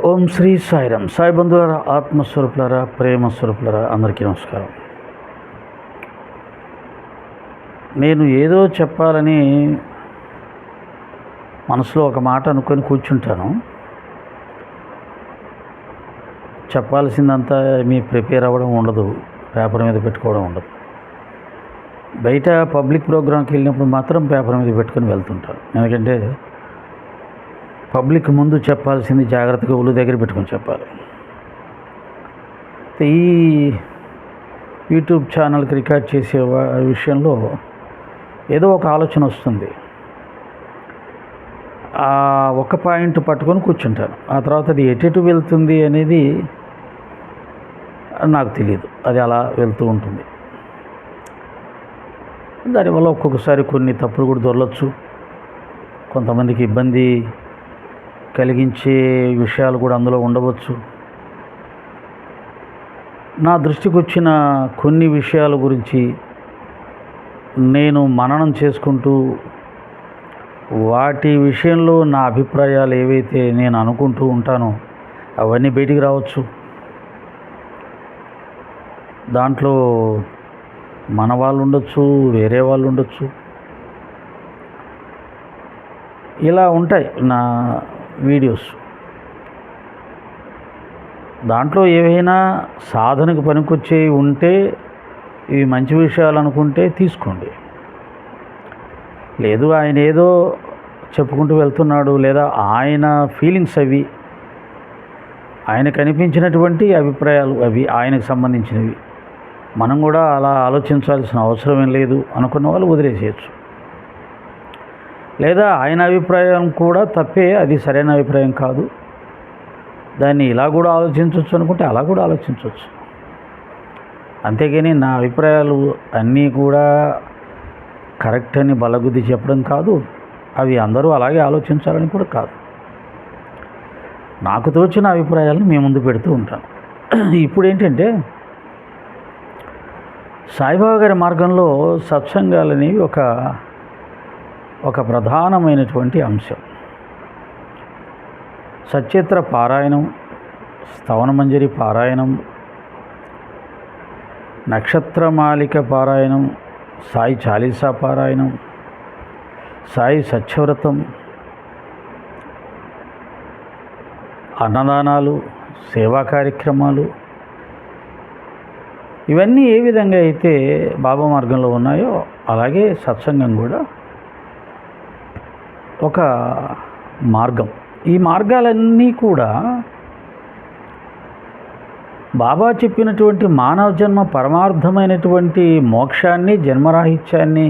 ఓం శ్రీ సాయిరామ్. సాయి బంధువులారా, ఆత్మస్వరూపులారా, ప్రేమ స్వరూపులారా, అందరికీ నమస్కారం. నేను ఏదో చెప్పాలని మనసులో ఒక మాట అనుకొని కూర్చుంటాను. చెప్పాల్సిందంతా మీ ప్రిపేర్ అవ్వడం ఉండదు, పేపర్ మీద పెట్టుకోవడం ఉండదు. బయట పబ్లిక్ ప్రోగ్రాంకి వెళ్ళినప్పుడు మాత్రం పేపర్ మీద పెట్టుకొని వెళ్తుంటాను. ఎందుకంటే పబ్లిక్ ముందు చెప్పాల్సింది జాగ్రత్తగా ఒళ్ళు దగ్గర పెట్టుకొని చెప్పాలి. ఈ యూట్యూబ్ ఛానల్కి రికార్డ్ చేసే విషయంలో ఏదో ఒక ఆలోచన వస్తుంది. ఆ ఒక పాయింట్ పట్టుకొని కూర్చుంటాను. ఆ తర్వాత అది ఎటు వెళ్తుంది అనేది నాకు తెలియదు. అది అలా వెళ్తూ ఉంటుంది. దానివల్ల ఒక్కొక్కసారి కొన్ని తప్పులు కూడా దొరలచ్చు. కొంతమందికి ఇబ్బంది కలిగించే విషయాలు కూడా అందులో ఉండవచ్చు. నా దృష్టికి వచ్చిన కొన్ని విషయాల గురించి నేను మననం చేసుకుంటూ వాటి విషయంలో నా అభిప్రాయాలు ఏవైతే నేను అనుకుంటూ ఉంటానో అవన్నీ బయటికి రావచ్చు. దాంట్లో మన వాళ్ళు ఉండొచ్చు, వేరే వాళ్ళు ఉండొచ్చు. ఇలా ఉంటాయి నా వీడియోస్. దాంట్లో ఏవైనా సాధనకు పనికొచ్చేవి ఉంటే, ఇవి మంచి విషయాలు అనుకుంటే తీసుకోండి. లేదు ఆయన ఏదో చెప్పుకుంటూ వెళ్తున్నాడు, లేదా ఆయన ఫీలింగ్స్ అవి, ఆయనకు అనిపించినటువంటి అభిప్రాయాలు అవి, ఆయనకు సంబంధించినవి, మనం కూడా అలా ఆలోచించాల్సిన అవసరం ఏం లేదు అనుకున్న వాళ్ళు వదిలేసేయచ్చు. లేదా ఆయన అభిప్రాయం కూడా తప్పే, అది సరైన అభిప్రాయం కాదు, దాన్ని ఇలా కూడా ఆలోచించవచ్చు అనుకుంటే అలా కూడా ఆలోచించవచ్చు. అంతేగాని నా అభిప్రాయాలు అన్నీ కూడా కరెక్ట్ అని బలగుద్ది చెప్పడం కాదు, అవి అందరూ అలాగే ఆలోచించాలని కూడా కాదు. నాకు తోచిన అభిప్రాయాలను మీ ముందు పెడుతూ ఉంటాను. ఇప్పుడు ఏంటంటే సాయిబాబా గారి మార్గంలో సత్సంగాలనేవి ఒక ప్రధానమైనటువంటి అంశం. సచిత్ర పారాయణం, స్తవనమంజరి పారాయణం, నక్షత్రమాలిక పారాయణం, సాయి చాలీసా పారాయణం, సాయి సత్యవ్రతం, అన్నదానాలు, సేవా కార్యక్రమాలు, ఇవన్నీ ఏ విధంగా అయితే బాబా మార్గంలో ఉన్నాయో అలాగే సత్సంగం కూడా ఒక మార్గం. ఈ మార్గాలన్నీ కూడా బాబా చెప్పినటువంటి మానవ జన్మ పరమార్థమైనటువంటి మోక్షాన్ని, జన్మరాహిత్యాన్ని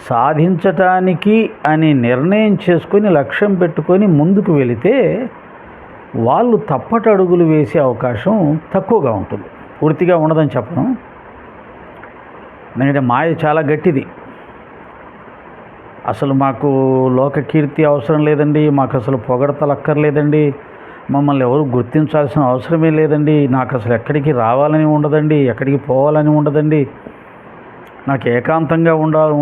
సాధించటానికి అని నిర్ణయం చేసుకొని లక్ష్యం పెట్టుకొని ముందుకు వెళితే వాళ్ళు తప్పటడుగులు వేసే అవకాశం తక్కువగా ఉంటుంది. పూర్తిగా ఉండదని చెప్పను, ఎందుకంటే మాయ చాలా గట్టిది. అసలు మాకు లోక కీర్తి అవసరం లేదండి, మాకు అసలు పొగడతలు అక్కర్లేదండి, మమ్మల్ని ఎవరు గుర్తించాల్సిన అవసరమే లేదండి, నాకు అసలు ఎక్కడికి రావాలని ఉండదండి, ఎక్కడికి పోవాలని ఉండదండి, నాకు ఏకాంతంగా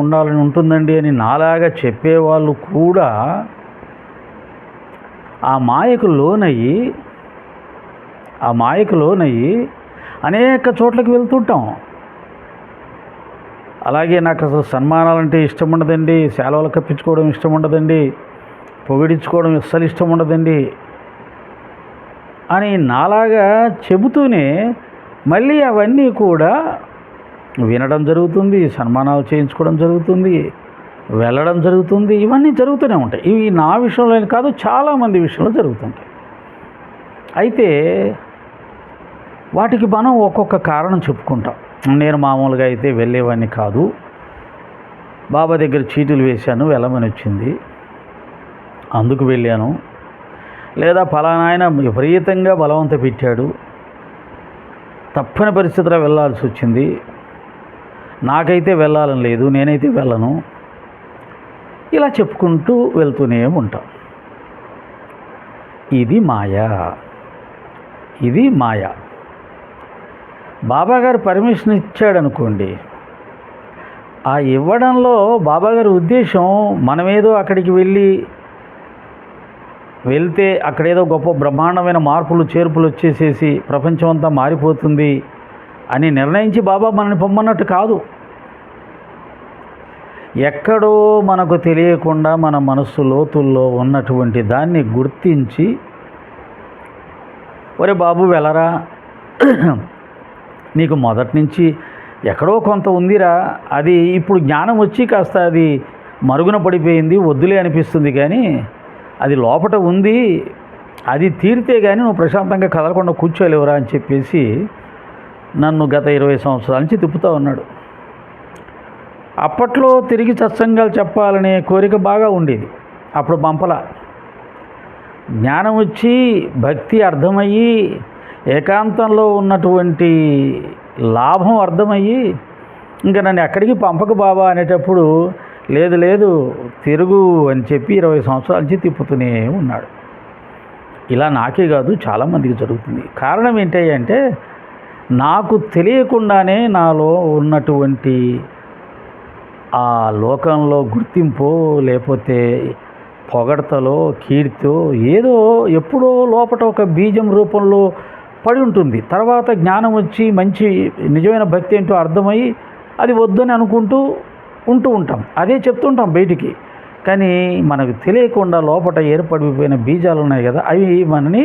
ఉండాలని ఉంటుందండి అని నాలాగా చెప్పేవాళ్ళు కూడా ఆ మాయకు లోనయ్యి అనేక చోట్లకి వెళ్తుంటాం. అలాగే నాకు అసలు సన్మానాలంటే ఇష్టం ఉండదండి, సెలవులు కప్పించుకోవడం ఇష్టం ఉండదండి, పొగిడించుకోవడం అస్సలు ఇష్టం ఉండదండి అని నాలాగా చెబుతూనే మళ్ళీ అవన్నీ కూడా వినడం జరుగుతుంది, సన్మానాలు చేయించుకోవడం జరుగుతుంది, వెళ్ళడం జరుగుతుంది. ఇవన్నీ జరుగుతూనే ఉంటాయి. ఇవి నా విషయంలో కాదు, చాలామంది విషయంలో జరుగుతుంటాయి. అయితే వాటికి మనం ఒక్కొక్క కారణం చెప్పుకుంటాం. నేను మామూలుగా అయితే వెళ్ళేవాడిని కాదు, బాబా దగ్గర చీటీలు వేశాను, వెళ్ళమని వచ్చింది, అందుకు వెళ్ళాను. లేదా ఫలానా ఆయన విపరీతంగా బలవంత పెట్టాడు, తప్పని పరిస్థితిలో వెళ్ళాల్సి వచ్చింది, నాకైతే వెళ్ళాలని లేదు, నేనైతే వెళ్ళను, ఇలా చెప్పుకుంటూ వెళ్తూనే ఉంటాం. ఇది మాయ. బాబాగారు పర్మిషన్ ఇచ్చాడనుకోండి, ఆ ఇవ్వడంలో బాబాగారి ఉద్దేశం మనమేదో అక్కడికి వెళ్ళి వెళ్తే అక్కడేదో గొప్ప బ్రహ్మాండమైన మార్పులు చేర్పులు వచ్చేసేసి ప్రపంచం అంతా మారిపోతుంది అని నిర్ణయించి బాబా మనల్ని పొమ్మన్నట్టు కాదు. ఎక్కడో మనకు తెలియకుండా మన మనస్సు లోతుల్లో ఉన్నటువంటి దాన్ని గుర్తించి, ఒరే బాబు వెళ్ళరా, నీకు మొదటి నుంచి ఎక్కడో కొంత ఉందిరా, అది ఇప్పుడు జ్ఞానం వచ్చి కాస్త అది మరుగున పడిపోయింది, వద్దులే అనిపిస్తుంది, కానీ అది లోపట ఉంది, అది తీరితే కానీ నువ్వు ప్రశాంతంగా కదలకుండా కూర్చోలేవురా అని చెప్పేసి నన్ను గత 20 సంవత్సరాల నుంచి తిప్పుతూ ఉన్నాడు. అప్పట్లో తిరిగి సత్సంగాలు చెప్పాలనే కోరిక బాగా ఉండేది, అప్పుడు పంపల. జ్ఞానం వచ్చి భక్తి అర్థమయ్యి ఏకాంతంలో ఉన్నటువంటి లాభం అర్థమయ్యి ఇంకా నన్ను ఎక్కడికి పంపక బాబా అనేటప్పుడు లేదు లేదు తిరుగు అని చెప్పి 20 సంవత్సరాల నుంచి తిప్పుతూనే ఉన్నాడు. ఇలా నాకే కాదు చాలామందికి జరుగుతుంది. కారణం ఏంటంటే నాకు తెలియకుండానే నాలో ఉన్నటువంటి ఆ లోకంలో గుర్తింపో లేకపోతే పొగడతలో కీర్తో ఏదో ఎప్పుడో లోపల ఒక బీజం రూపంలో పడి ఉంటుంది. తర్వాత జ్ఞానం వచ్చి మంచి నిజమైన భక్తి ఏంటో అర్థమయ్యి అది వద్దని అనుకుంటూ ఉంటాం, అదే చెప్తుంటాం బయటికి. కానీ మనకు తెలియకుండా లోపల ఏర్పడిపోయిన బీజాలు ఉన్నాయి కదా, అవి మనని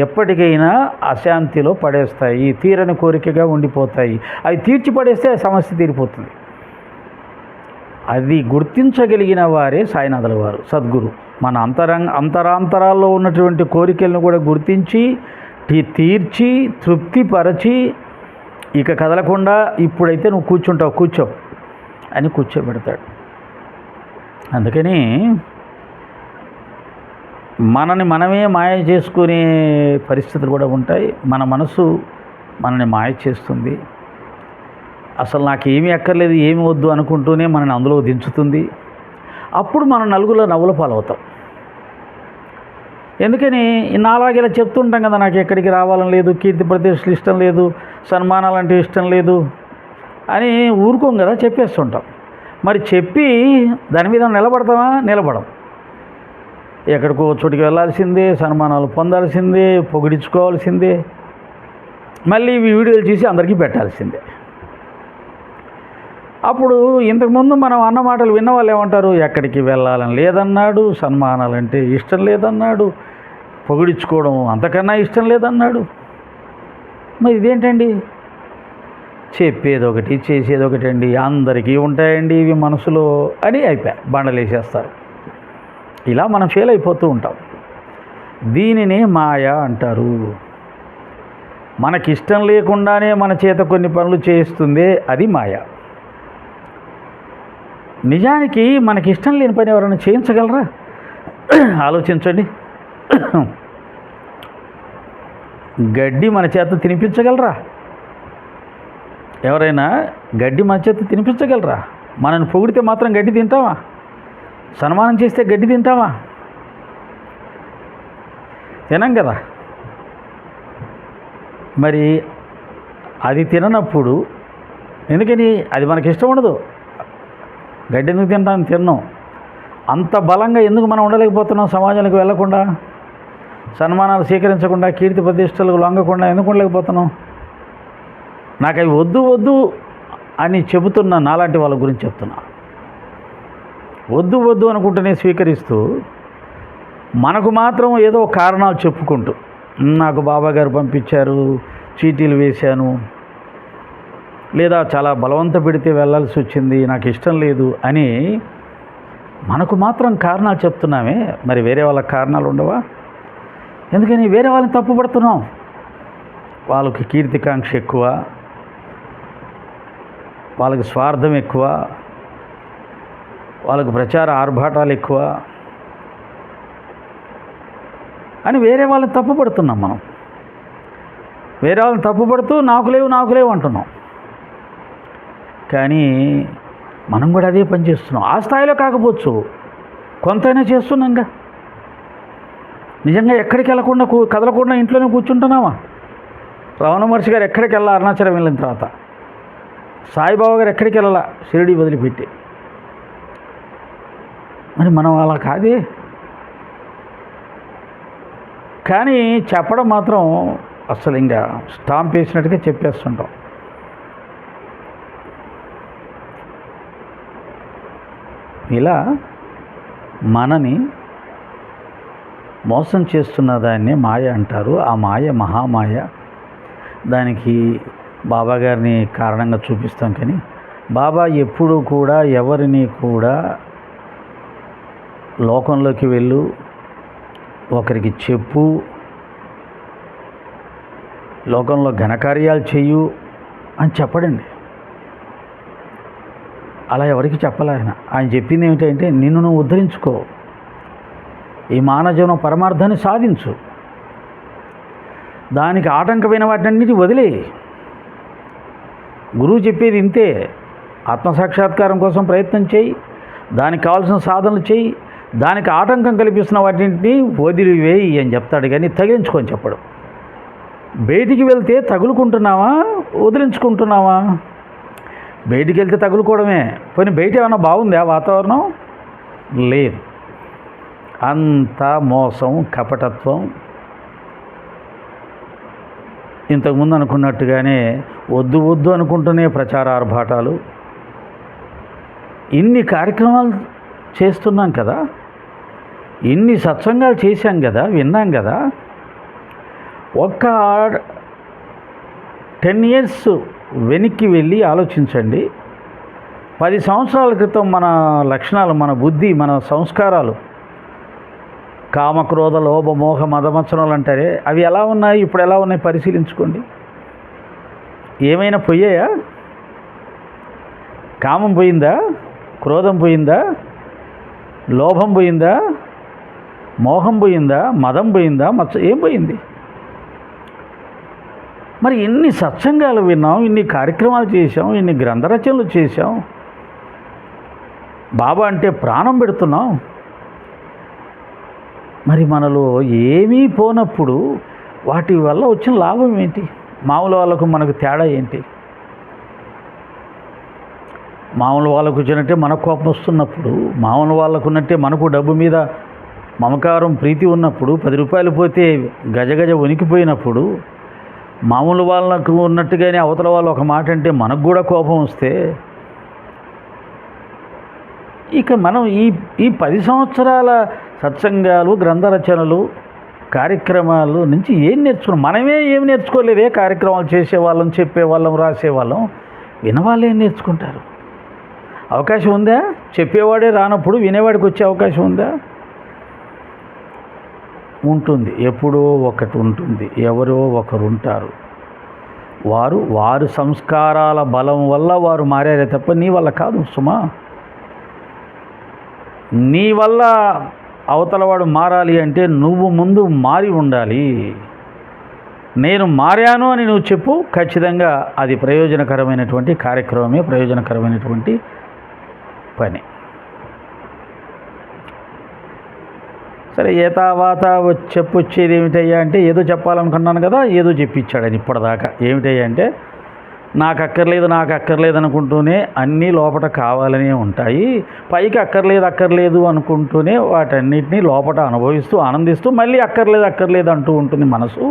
ఎప్పటికైనా అశాంతిలో పడేస్తాయి, తీరని కోరికగా ఉండిపోతాయి. అవి తీర్చి పడేస్తే సమస్య తీరిపోతుంది. అది గుర్తించగలిగిన వారే సాయినాథుల వారు, సద్గురు. మన అంతరాంతరాల్లో ఉన్నటువంటి కోరికలను కూడా గుర్తించి తీర్చి తృప్తిపరచి ఇక కదలకుండా ఇప్పుడైతే నువ్వు కూర్చుంటావు, కూర్చో అని కూర్చోబెడతాడు. అందుకని మనని మనమే మాయ చేసుకునే పరిస్థితులు కూడా ఉంటాయి. మన మనసు మనని మాయ చేస్తుంది. అసలు నాకేమీ అక్కర్లేదు, ఏమి వద్దు అనుకుంటూనే మనని అందులో దించుతుంది. అప్పుడు మనం నలుగురిలో నవ్వుల పాలవుతాం. ఎందుకని నాలాగే ఇలా చెప్తుంటాం కదా, నాకు ఎక్కడికి రావాలని లేదు, కీర్తి ప్రతిష్టలు ఇష్టం లేదు, సన్మానాలు అంటే ఇష్టం లేదు అని ఊరుకోం కదా, చెప్పేస్తుంటాం. మరి చెప్పి దాని మీద నిలబడతామా? నిలబడం. ఎక్కడికో చోటుకి వెళ్ళాల్సిందే, సన్మానాలు పొందాల్సిందే, పొగిడించుకోవాల్సిందే, మళ్ళీ వీడియోలు చూసి అందరికీ పెట్టాల్సిందే. అప్పుడు ఇంతకుముందు మనం అన్న మాటలు విన్న వాళ్ళు ఏమంటారు, ఎక్కడికి వెళ్ళాలని లేదన్నాడు, సన్మానాలంటే ఇష్టం లేదన్నాడు, పొగిడించుకోవడం అంతకన్నా ఇష్టం లేదన్నాడు. మరి ఇదేంటండి? చెప్పేది ఒకటి చేసేది ఒకటి అండి, అందరికీ ఉంటాయండి ఇవి మనసులో అని అయిపోయాయి, బండలేసేస్తారు. ఇలా మనం ఫెయిల్ అయిపోతూ ఉంటాం. దీనినే మాయ అంటారు. మనకిష్టం లేకుండానే మన చేత కొన్ని పనులు చేయిస్తుందే అది మాయ. నిజానికి మనకి ఇష్టం లేని పని ఎవరైనా చేయించగలరా? ఆలోచించండి. గడ్డి మన చేత తినిపించగలరా? ఎవరైనా గడ్డి మన చేత తినిపించగలరా? మనల్ని పొగిడితే మాత్రం గడ్డి తింటావా? సన్మానం చేస్తే గడ్డి తింటావా? తినం కదా. మరి అది తిననప్పుడు ఎందుకని? అది మనకి ఇష్టం ఉండదు. గడ్డి ఎందుకు తిన్నాం? అంత బలంగా ఎందుకు మనం ఉండలేకపోతున్నాం? సమాజానికి వెళ్లకుండా, సన్మానాలు స్వీకరించకుండా, కీర్తి ప్రతిష్టలకు లొంగకుండా ఎందుకు ఉండలేకపోతున్నాం? నాకు అవి వద్దు వద్దు అని చెబుతున్న నాలాంటి వాళ్ళ గురించి చెప్తున్నా. వద్దు వద్దు అనుకుంటూనే స్వీకరిస్తూ మనకు మాత్రం ఏదో కారణాలు చెప్పుకుంటూ, నాకు బాబా గారు పంపించారు, చీటీలు వేశాను, లేదా చాలా బలవంత పెడితే వెళ్ళాల్సి వచ్చింది, నాకు ఇష్టం లేదు అని మనకు మాత్రం కారణాలు చెప్తున్నామే. మరి వేరే వాళ్ళకి కారణాలు ఉండవా? ఎందుకని వేరే వాళ్ళని తప్పుపడుతున్నాం? వాళ్ళకి కీర్తికాంక్ష ఎక్కువ, వాళ్ళకి స్వార్థం ఎక్కువ, వాళ్ళకు ప్రచార ఆర్భాటాలు ఎక్కువ అని వేరే వాళ్ళని తప్పుపడుతున్నాం. మనం వేరే వాళ్ళని తప్పుపడుతూ నాకు లేవు అంటున్నాం. కానీ మనం కూడా అదే పని చేస్తున్నాం. ఆ స్థాయిలో కాకపోవచ్చు, కొంతైనా చేస్తున్నాంగా. నిజంగా ఎక్కడికి వెళ్ళకుండా కదలకుండా ఇంట్లోనే కూర్చుంటున్నామా? రమణ మహర్షి గారు ఎక్కడికి వెళ్ళా? అరుణాచలం వెళ్ళిన తర్వాత సాయిబాబా గారు ఎక్కడికి వెళ్ళాలా? షిరిడి వదిలిపెట్టి. మరి మనం అలా కాదే. కానీ చెప్పడం మాత్రం అసలు ఇంకా స్టాంప్ వేసినట్టుగా చెప్పేస్తుంటాం. ఇలా మనని మోసం చేస్తున్న దాన్ని మాయ అంటారు. ఆ మాయ మహామాయ. దానికి బాబా గారిని కారణంగా చూపిస్తాం. కానీ బాబా ఎప్పుడూ కూడా ఎవరిని కూడా లోకంలోకి వెళ్ళు, ఒకరికి చెప్పు, లోకంలో ఘనకార్యాలు చెయ్యు అని చెప్పడండి. అలా ఎవరికి చెప్పలే ఆయన చెప్పింది ఏమిటంటే, నిన్ను నువ్వు ఉద్ధరించుకో, ఈ మానవజీవనం పరమార్థాన్ని సాధించు, దానికి ఆటంకమైన వాటినన్నిటి వదిలే. గురువు చెప్పేది ఇంతే. ఆత్మసాక్షాత్కారం కోసం ప్రయత్నం చేయి, దానికి కావాల్సిన సాధనలు చేయి, దానికి ఆటంకం కల్పిస్తున్న వాటిని వదిలివేయి అని చెప్తాడు. కానీ తగిలించుకొని చెప్పడు. బయటికి వెళ్తే తగులుకుంటున్నావా, వదిలించుకుంటున్నావా? బయటికి వెళ్తే తగులుకోవడమే. పోనీ బయట ఏమైనా బాగుందా వాతావరణం? లేదు. అంతా మోసం, కపటత్వం. ఇంతకుముందు అనుకున్నట్టుగానే వద్దు వద్దు అనుకుంటూనే ప్రచార ఆర్భాటాలు. ఇన్ని కార్యక్రమాలు చేస్తున్నాం కదా, ఇన్ని సత్సంగాలు చేశాం కదా, విన్నాం కదా. ఒక్క 10 years వెనక్కి వెళ్ళి ఆలోచించండి. 10 సంవత్సరాల క్రితం మన లక్షణాలు, మన బుద్ధి, మన సంస్కారాలు, కామక్రోధ లోభ మోహ మదమత్సరాలు అంటారే, అవి ఎలా ఉన్నాయి, ఇప్పుడు ఎలా ఉన్నాయి పరిశీలించుకోండి. ఏమైనా పోయాయా? కామం పోయిందా? క్రోధం పోయిందా? లోభం పోయిందా? మోహం పోయిందా? మదం పోయిందా? ఏం పోయింది? మరి ఇన్ని సత్సంగాలు విన్నాం, ఇన్ని కార్యక్రమాలు చేశాం, ఇన్ని గ్రంథరచనలు చేశాం, బాబా అంటే ప్రాణం పెడుతున్నాం. మరి మనలో ఏమీ పోనప్పుడు వాటి వల్ల వచ్చిన లాభం ఏంటి? మామూలు వాళ్ళకు మనకు తేడా ఏంటి? మామూలు వాళ్ళకు వచ్చినట్టే మనకు కోపం వస్తున్నప్పుడు, మామూలు వాళ్ళకు ఉన్నట్టే మనకు డబ్బు మీద మమకారం ప్రీతి ఉన్నప్పుడు, 10 రూపాయలు పోతే గజగజ వణికిపోయినప్పుడు, మామూలు వాళ్ళకు ఉన్నట్టుగానే అవతల వాళ్ళు ఒక మాట అంటే మనకు కూడా కోపం వస్తే, ఇక మనం ఈ 10 సంవత్సరాల సత్సంగాలు, గ్రంథరచనలు, కార్యక్రమాలు నుంచి ఏం నేర్చుకున్నాం? మనమే ఏం నేర్చుకోలేదే. కార్యక్రమాలు చేసేవాళ్ళం, చెప్పేవాళ్ళం, రాసేవాళ్ళం. వినవాళ్ళు ఏం నేర్చుకుంటారు? అవకాశం ఉందా? చెప్పేవాడే రానప్పుడు వినేవాడికి వచ్చే అవకాశం ఉందా? ఉంటుంది. ఎప్పుడో ఒకటి ఉంటుంది. ఎవరో ఒకరు ఉంటారు. వారు సంస్కారాల బలం వల్ల వారు మారారే తప్ప నీ వల్ల కాదు సుమా. నీ వల్ల అవతలవాడు మారాలి అంటే నువ్వు ముందు మారి ఉండాలి. నేను మారాను అని నువ్వు చెప్పు, ఖచ్చితంగా అది ప్రయోజనకరమైనటువంటి కార్యక్రమమే, ప్రయోజనకరమైనటువంటి పని. సరే, ఏతావాత చెప్పొచ్చేది ఏమిటయ్యా అంటే, ఏదో చెప్పాలనుకున్నాను కదా, ఏదో చెప్పించాడని ఇప్పటిదాకా. ఏమిటయ్యా అంటే, నాకు అక్కర్లేదు అనుకుంటూనే అన్నీ లోపట కావాలనే ఉంటాయి, పైకి అక్కర్లేదు అనుకుంటూనే వాటన్నిటినీ లోపట అనుభవిస్తూ ఆనందిస్తూ మళ్ళీ అక్కర్లేదు అంటూ ఉంటుంది మనసు.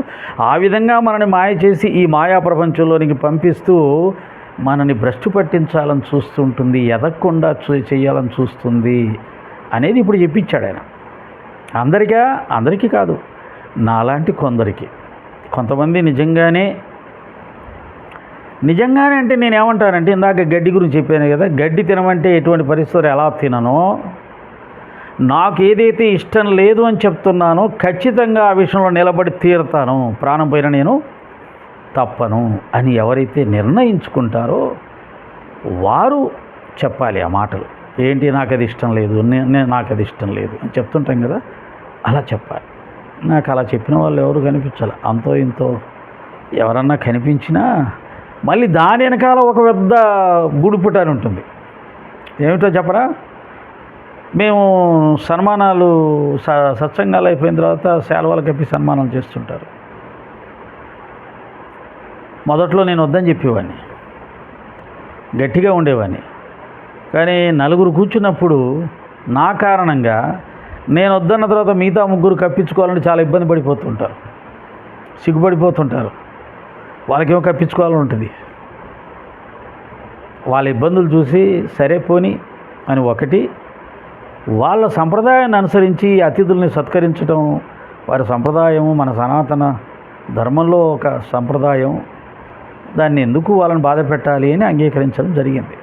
ఆ విధంగా మనని మాయ చేసి ఈ మాయా ప్రపంచంలోనికి పంపిస్తూ మనని భ్రష్టు పట్టించాలని చూస్తుంటుంది, ఎదగకుండా చేయాలని చూస్తుంది అనేది ఇప్పుడు చెప్పించాడు ఆయన. అందరికీ కాదు, నాలాంటి కొందరికి. కొంతమంది నిజంగానే అంటే నేనేమంటానంటే, ఇందాక గడ్డి గురించి చెప్పాను కదా, గడ్డి తినమంటే ఎటువంటి పరిస్థితులు ఎలా తిననో, నాకు ఏదైతే ఇష్టం లేదు అని చెప్తున్నానో ఖచ్చితంగా ఆ విషయంలో నిలబడి తీరుతాను, ప్రాణం పైన నేను తప్పను అని ఎవరైతే నిర్ణయించుకుంటారో వారు చెప్పాలి ఆ మాటలు. ఏంటి, నాకు అది ఇష్టం లేదు, నాకు అది ఇష్టం లేదు అని చెప్తుంటాం కదా, అలా చెప్పాలి. నాకు అలా చెప్పిన వాళ్ళు ఎవరు కనిపించాలి. అంతో ఇంతో ఎవరన్నా కనిపించినా మళ్ళీ దాని వెనకాల ఒక పెద్ద గుడిపుటాని ఉంటుంది. ఏమిటో చెప్పరా? మేము సన్మానాలు, సత్సంగాలు అయిపోయిన తర్వాత శాలువాలు కప్పి సన్మానాలు చేస్తుంటారు. మొదట్లో నేను వద్దని చెప్పేవాడిని, గట్టిగా ఉండేవాడిని. కానీ నలుగురు కూర్చున్నప్పుడు నా కారణంగా నేను వద్దన్న తర్వాత మిగతా ముగ్గురు కప్పించుకోవాలంటే చాలా ఇబ్బంది పడిపోతుంటారు, సిగ్గుపడిపోతుంటారు. వాళ్ళకేమో కప్పించుకోవాలని ఉంటుంది. వాళ్ళ ఇబ్బందులు చూసి సరే పోని అని ఒకటి, వాళ్ళ సంప్రదాయాన్ని అనుసరించి అతిథుల్ని సత్కరించడం వారి సంప్రదాయము, మన సనాతన ధర్మంలో ఒక సంప్రదాయం, దాన్ని ఎందుకు వాళ్ళని బాధ పెట్టాలి అని అంగీకరించడం జరిగింది.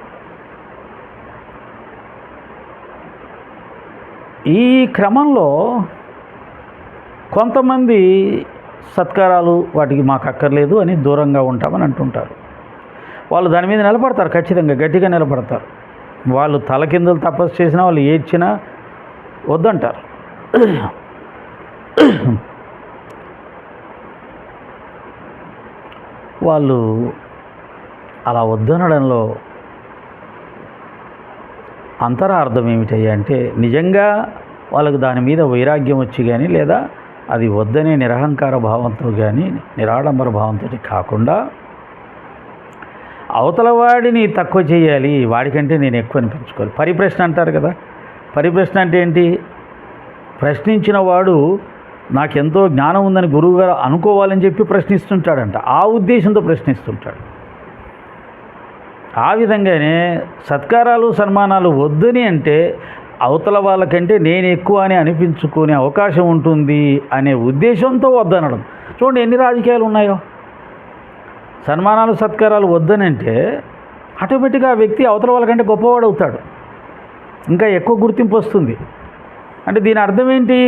ఈ క్రమంలో కొంతమంది సత్కారాలు వాటికి మాకు అక్కర్లేదు అని దూరంగా ఉంటామని అంటుంటారు. వాళ్ళు దాని మీద నిలబడతారు, ఖచ్చితంగా గట్టిగా నిలబడతారు. వాళ్ళు తలకిందులు తపస్సు చేసినా, వాళ్ళు ఏడ్చినా వద్దంటారు. వాళ్ళు అలా వద్దనడంలో అంతరార్థం ఏమిటయ్యా అంటే, నిజంగా వాళ్ళకు దాని మీద వైరాగ్యం వచ్చి కానీ, లేదా అది వద్దనే నిరహంకార భావంతో కానీ, నిరాడంబర భావంతో కాకుండా, అవతల వాడిని తక్కువ చేయాలి, వాడికంటే నేను ఎక్కువ అనిపించుకోవాలి. పరిప్రశ్న అంటారు కదా. పరిప్రశ్న అంటే ఏంటి? ప్రశ్నించిన వాడు నాకెంతో జ్ఞానం ఉందని గురువుగారు అనుకోవాలని చెప్పి ప్రశ్నిస్తుంటాడంట. ఆ ఉద్దేశంతో ప్రశ్నిస్తుంటాడు. ఆ విధంగానే సత్కారాలు సన్మానాలు వద్దని అంటే అవతల వాళ్ళకంటే నేను ఎక్కువ అని అనిపించుకునే అవకాశం ఉంటుంది అనే ఉద్దేశంతో వద్దనడం. చూడండి ఎన్ని రాజకీయాలు ఉన్నాయో. సన్మానాలు సత్కారాలు వద్దని అంటే ఆటోమేటిక్గా ఆ వ్యక్తి అవతల వాళ్ళకంటే గొప్పవాడు అవుతాడు, ఇంకా ఎక్కువ గుర్తింపు వస్తుంది. అంటే దీని అర్థం ఏంటి?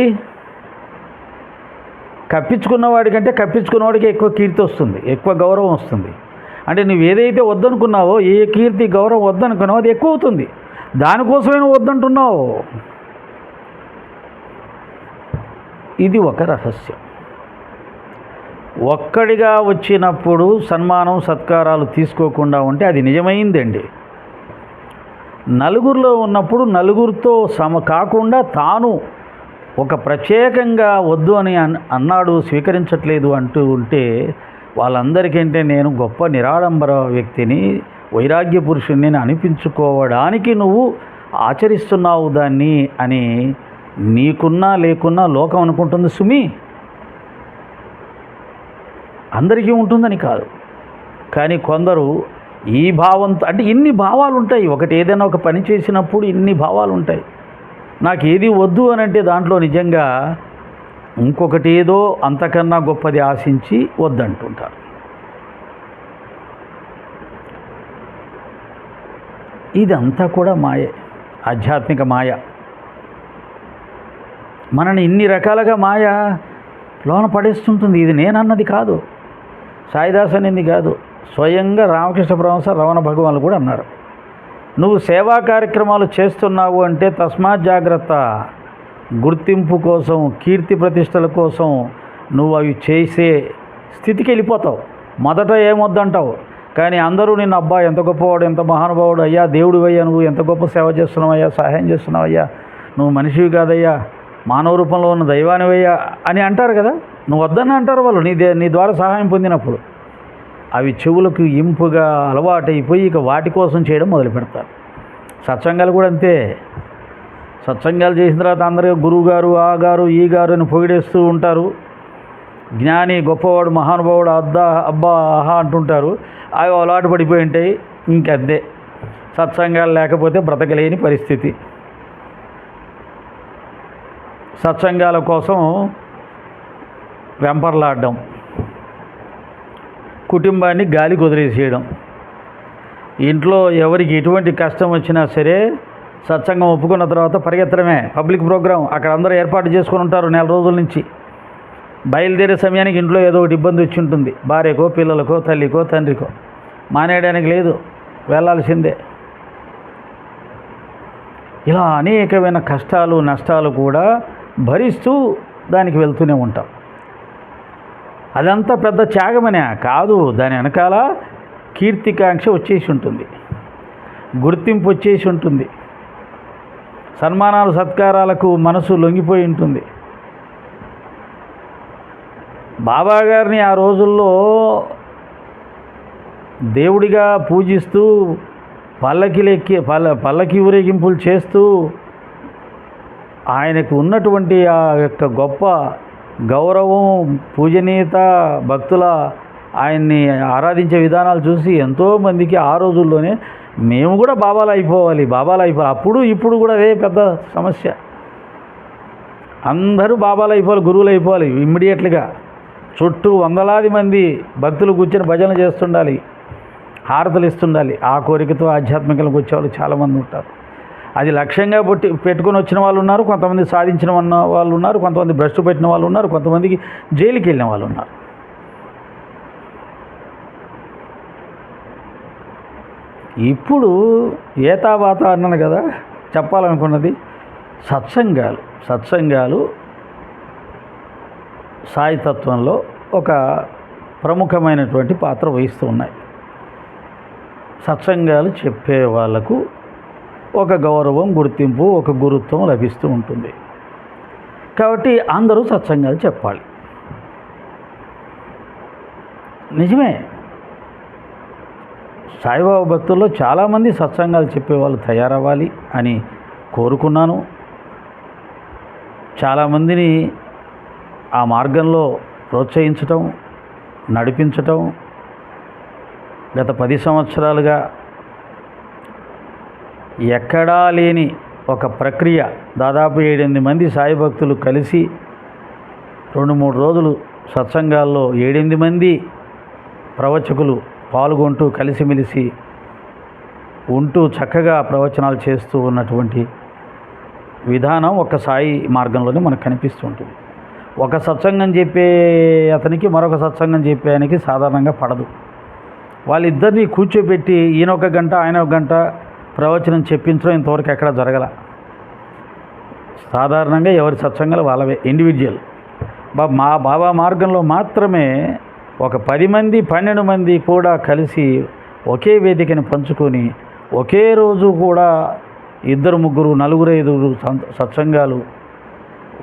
కప్పించుకున్నవాడికంటే కప్పించుకున్నవాడికి ఎక్కువ కీర్తి వస్తుంది, ఎక్కువ గౌరవం వస్తుంది. అంటే నువ్వు ఏదైతే వద్దనుకున్నావో, ఏ కీర్తి గౌరవం వద్దనుకున్నావో అది ఎక్కువ అవుతుంది. దానికోసమే నువ్వు వద్దంటున్నావు. ఇది ఒక రహస్యం. ఒక్కడిగా వచ్చినప్పుడు సన్మానం సత్కారాలు తీసుకోకుండా ఉంటే అది నిజమైందండి. నలుగురిలో ఉన్నప్పుడు నలుగురితో కాకుండా తాను ఒక ప్రత్యేకంగా వద్దు అని అన్నాడు, స్వీకరించట్లేదు అంటూ ఉంటే వాళ్ళందరికంటే నేను గొప్ప నిరాడంబర వ్యక్తిని, వైరాగ్య పురుషుణ్ణి అనిపించుకోవడానికి నువ్వు ఆచరిస్తున్నావు దాన్ని అని నీకున్నా లేకున్నా లోకం అనుకుంటుంది సుమి. అందరికీ ఉంటుందని కాదు, కానీ కొందరు ఈ భావంతో, అంటే ఇన్ని భావాలు ఉంటాయి. ఒకటి ఏదైనా ఒక పని చేసినప్పుడు ఇన్ని భావాలు ఉంటాయి. నాకు ఏది వద్దు అని అంటే దాంట్లో నిజంగా ఇంకొకటి ఏదో అంతకన్నా గొప్పది ఆశించి వద్దంటుంటారు. ఇదంతా కూడా మాయే, ఆధ్యాత్మిక మాయ. మనని ఇన్ని రకాలుగా మాయ లోన పడేస్తుంటుంది. ఇది నేనన్నది కాదు, సాయిదాస్ అనేది కాదు, స్వయంగా రామకృష్ణ పరమహంస రమణ భగవానులు కూడా అన్నారు. నువ్వు సేవా కార్యక్రమాలు చేస్తున్నావు అంటే తస్మాత్ జాగ్రత్త. గుర్తింపు కోసం, కీర్తి ప్రతిష్టల కోసం నువ్వు అవి చేసే స్థితికి వెళ్ళిపోతావు. మొదట ఏమొద్దంటావు, కానీ అందరూ నిన్ను అబ్బా ఎంత గొప్పవాడు, ఎంత మహానుభావుడు అయ్యా, దేవుడు అయ్యా, నువ్వు ఎంత గొప్ప సేవ చేస్తున్నావయ్యా, సహాయం చేస్తున్నావయ్యా, నువ్వు మనిషివి కాదయ్యా, మానవ రూపంలో ఉన్న దైవానివయ్యా అని అంటారు కదా. నువ్వు వద్దని అంటారు వాళ్ళు నీ ద్వారా సహాయం పొందినప్పుడు. అవి చెవులకు ఇంపుగా అలవాటైపోయి ఇక వాటి కోసం చేయడం మొదలు పెడతారు. సత్సంగాలు కూడా అంతే. సత్సంగాలు చేసిన తర్వాత అందరూ గురువు గారు, ఆ గారు, ఈ గారు అని పొగిడేస్తూ ఉంటారు. జ్ఞాని, గొప్పవాడు, మహానుభావుడు, అబ్బా ఆహా అంటుంటారు. అవి అలవాటు పడిపోయి ఉంటాయి. ఇంకంతే, సత్సంగాలు లేకపోతే బ్రతకలేని పరిస్థితి. సత్సంగాల కోసం వెంపర్లాడడం, కుటుంబాన్ని గాలికి వదిలేసేయడం, ఇంట్లో ఎవరికి ఎటువంటి కష్టం వచ్చినా సరే సత్సంగం ఒప్పుకున్న తర్వాత పరిగెత్తడమే. పబ్లిక్ ప్రోగ్రాం అక్కడ అందరూ ఏర్పాటు చేసుకొని ఉంటారు నెల రోజుల నుంచి. బయలుదేరే సమయానికి ఇంట్లో ఏదో ఒకటి ఇబ్బంది వచ్చి ఉంటుంది, భార్యకో, పిల్లలకో, తల్లికో, తండ్రికో. మానేయడానికి లేదు, వెళ్ళాల్సిందే. ఇలా అనేకమైన కష్టాలు నష్టాలు కూడా భరిస్తూ దానికి వెళ్తూనే ఉంటాం. అదంతా పెద్ద త్యాగమనే కాదు, దాని వెనకాల కీర్తికాంక్ష వచ్చేసి ఉంటుంది, గుర్తింపు వచ్చేసి ఉంటుంది, సన్మానాలు సత్కారాలకు మనసు లొంగిపోయి ఉంటుంది. బాబాగారిని ఆ రోజుల్లో దేవుడిగా పూజిస్తూ పల్లకి ఊరేగింపులు చేస్తూ ఆయనకు ఉన్నటువంటి ఆ యొక్క గొప్ప గౌరవం, పూజనీయత, భక్తుల ఆయన్ని ఆరాధించే విధానాలు చూసి ఎంతోమందికి ఆ రోజుల్లోనే మేము కూడా బాబాలు అయిపోవాలి అప్పుడు ఇప్పుడు కూడా అదే పెద్ద సమస్య. అందరూ బాబాలు అయిపోవాలి, గురువులు అయిపోవాలి ఇమ్మీడియట్లుగా. చుట్టూ వందలాది మంది భక్తులు కూర్చొని భజన చేస్తుండాలి, హారతలు ఇస్తుండాలి. ఆ కోరికతో ఆధ్యాత్మికలకు వచ్చేవాళ్ళు చాలామంది ఉంటారు. అది లక్ష్యంగా పెట్టుకొని వచ్చిన వాళ్ళు ఉన్నారు, కొంతమంది సాధించిన వాళ్ళు ఉన్నారు, కొంతమంది భ్రష్టు పెట్టిన వాళ్ళు ఉన్నారు, కొంతమందికి జైలుకి వెళ్ళిన వాళ్ళు ఉన్నారు. ఇప్పుడు ఏతావాత అన్నాను కదా, చెప్పాలనుకున్నది సత్సంగాలు సాయితత్వంలో ఒక ప్రముఖమైనటువంటి పాత్ర వహిస్తూ ఉన్నాయి. సత్సంగాలు చెప్పే వాళ్లకు ఒక గౌరవం, గుర్తింపు, ఒక గురుత్వం లభిస్తూ ఉంటుంది. కాబట్టి అందరూ సత్సంగాలు చెప్పాలి. నిజమే, సాయిబాబా భక్తుల్లో చాలామంది సత్సంగాలు చెప్పేవాళ్ళు తయారవ్వాలి అని కోరుకున్నాను. చాలామందిని ఆ మార్గంలో ప్రోత్సహించటం, నడిపించటం గత 10 సంవత్సరాలుగా ఎక్కడా లేని ఒక ప్రక్రియ. దాదాపు 7-8 మంది సాయి భక్తులు కలిసి 2-3 రోజులు సత్సంగాల్లో 7-8 మంది ప్రవచకులు పాల్గొంటూ కలిసిమెలిసి ఉంటూ చక్కగా ప్రవచనాలు చేస్తూ ఉన్నటువంటి విధానం ఒక సాయి మార్గంలోనే మనకు కనిపిస్తూ ఉంటుంది. ఒక సత్సంగం చెప్పే అతనికి మరొక సత్సంగం చెప్పేయడానికి సాధారణంగా పడదు. వాళ్ళిద్దరినీ కూర్చోబెట్టి ఈయన 1 గంట ఆయన 1 గంట ప్రవచనం చెప్పించడం ఇంతవరకు ఎక్కడ జరగల. సాధారణంగా ఎవరి సత్సంగాలు వాళ్ళవే, ఇండివిజువల్. మా బాబా మార్గంలో మాత్రమే ఒక 10 మంది 12 మంది కూడా కలిసి ఒకే వేదికని పంచుకొని ఒకే రోజు కూడా 2, 3, 4, 5 సత్సంగాలు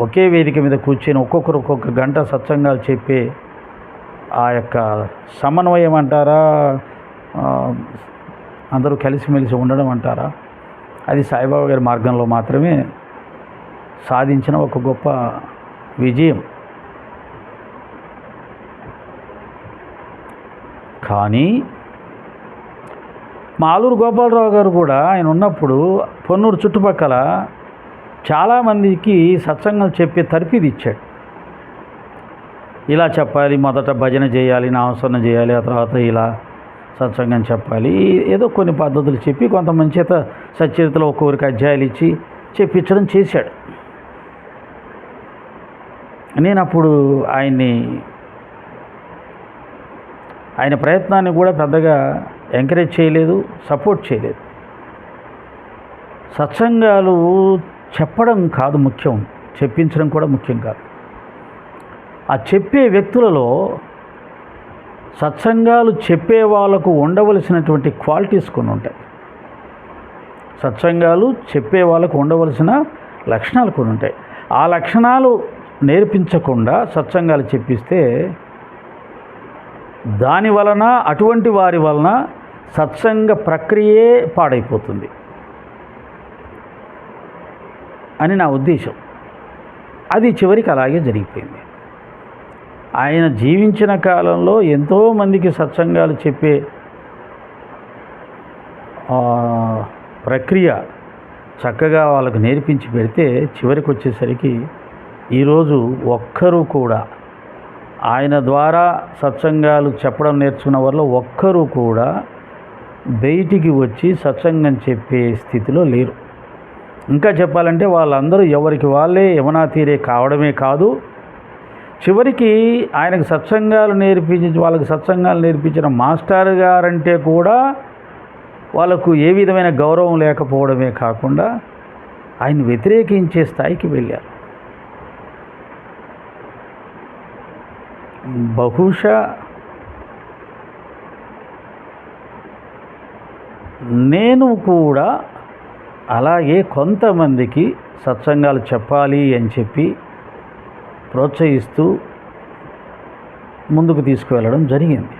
ఒకే వేదిక మీద కూర్చొని ఒక్కొక్కరు ఒక్కొక్క గంట సత్సంగాలు చెప్పే ఆ యొక్క సమన్వయం అంటారా, అందరూ కలిసిమెలిసి ఉండడం అంటారా, అది సాయిబాబా గారి మార్గంలో మాత్రమే సాధించిన ఒక గొప్ప విజయం. కానీ మా ఆలూరు గోపాలరావు గారు కూడా ఆయన ఉన్నప్పుడు పొన్నూరు చుట్టుపక్కల చాలామందికి సత్సంగం చెప్పే తర్ఫీదు ఇచ్చాడు. ఇలా చెప్పాలి, మొదట భజన చేయాలి, నామస్మరణ చేయాలి, ఆ తర్వాత ఇలా సత్సంగం చెప్పాలి, ఏదో కొన్ని పద్ధతులు చెప్పి కొంతమంది చేత సచ్చరితలో ఒక్కొక్కరికి అధ్యాయాలు ఇచ్చి చెప్పించడం చేశాడు. నేను అప్పుడు ఆయన ప్రయత్నాన్ని కూడా పెద్దగా ఎంకరేజ్ చేయలేదు, సపోర్ట్ చేయలేదు. సత్సంగాలు చెప్పడం కాదు ముఖ్యం, చెప్పించడం కూడా ముఖ్యం కాదు. ఆ చెప్పే వ్యక్తులలో సత్సంగాలు చెప్పే వాళ్ళకు ఉండవలసినటువంటి క్వాలిటీస్ కొన్ని ఉంటాయి. సత్సంగాలు చెప్పే వాళ్ళకు ఉండవలసిన లక్షణాలు కొన్ని ఉంటాయి. ఆ లక్షణాలు నేర్పించకుండా సత్సంగాలు చెప్పిస్తే దాని వలన, అటువంటి వారి వలన సత్సంగ ప్రక్రియే పాడైపోతుంది అని నా ఉద్దేశం. అది చివరికి అలాగే జరిగిపోయింది. ఆయన జీవించిన కాలంలో ఎంతోమందికి సత్సంగాలు చెప్పే ప్రక్రియ చక్కగా వాళ్ళకు నేర్పించి పెడితే చివరికి వచ్చేసరికి ఈరోజు ఒక్కరూ కూడా ఆయన ద్వారా సత్సంగాలు చెప్పడం నేర్చుకున్న వాళ్ళు ఒక్కరూ కూడా బయటికి వచ్చి సత్సంగం చెప్పే స్థితిలో లేరు. ఇంకా చెప్పాలంటే వాళ్ళందరూ ఎవరికి వాళ్ళే యమునా తీరే కావడమే కాదు, చివరికి ఆయనకు వాళ్ళకి సత్సంగాలు నేర్పించిన మాస్టర్ గారంటే కూడా వాళ్ళకు ఏ విధమైన గౌరవం లేకపోవడమే కాకుండా ఆయన వ్యతిరేకించే స్థాయికి వెళ్ళారు. బహుశా నేను కూడా అలాగే కొంతమందికి సత్సంగాలు చెప్పాలి అని చెప్పి ప్రోత్సహిస్తూ ముందుకు తీసుకువెళ్ళడం జరిగింది.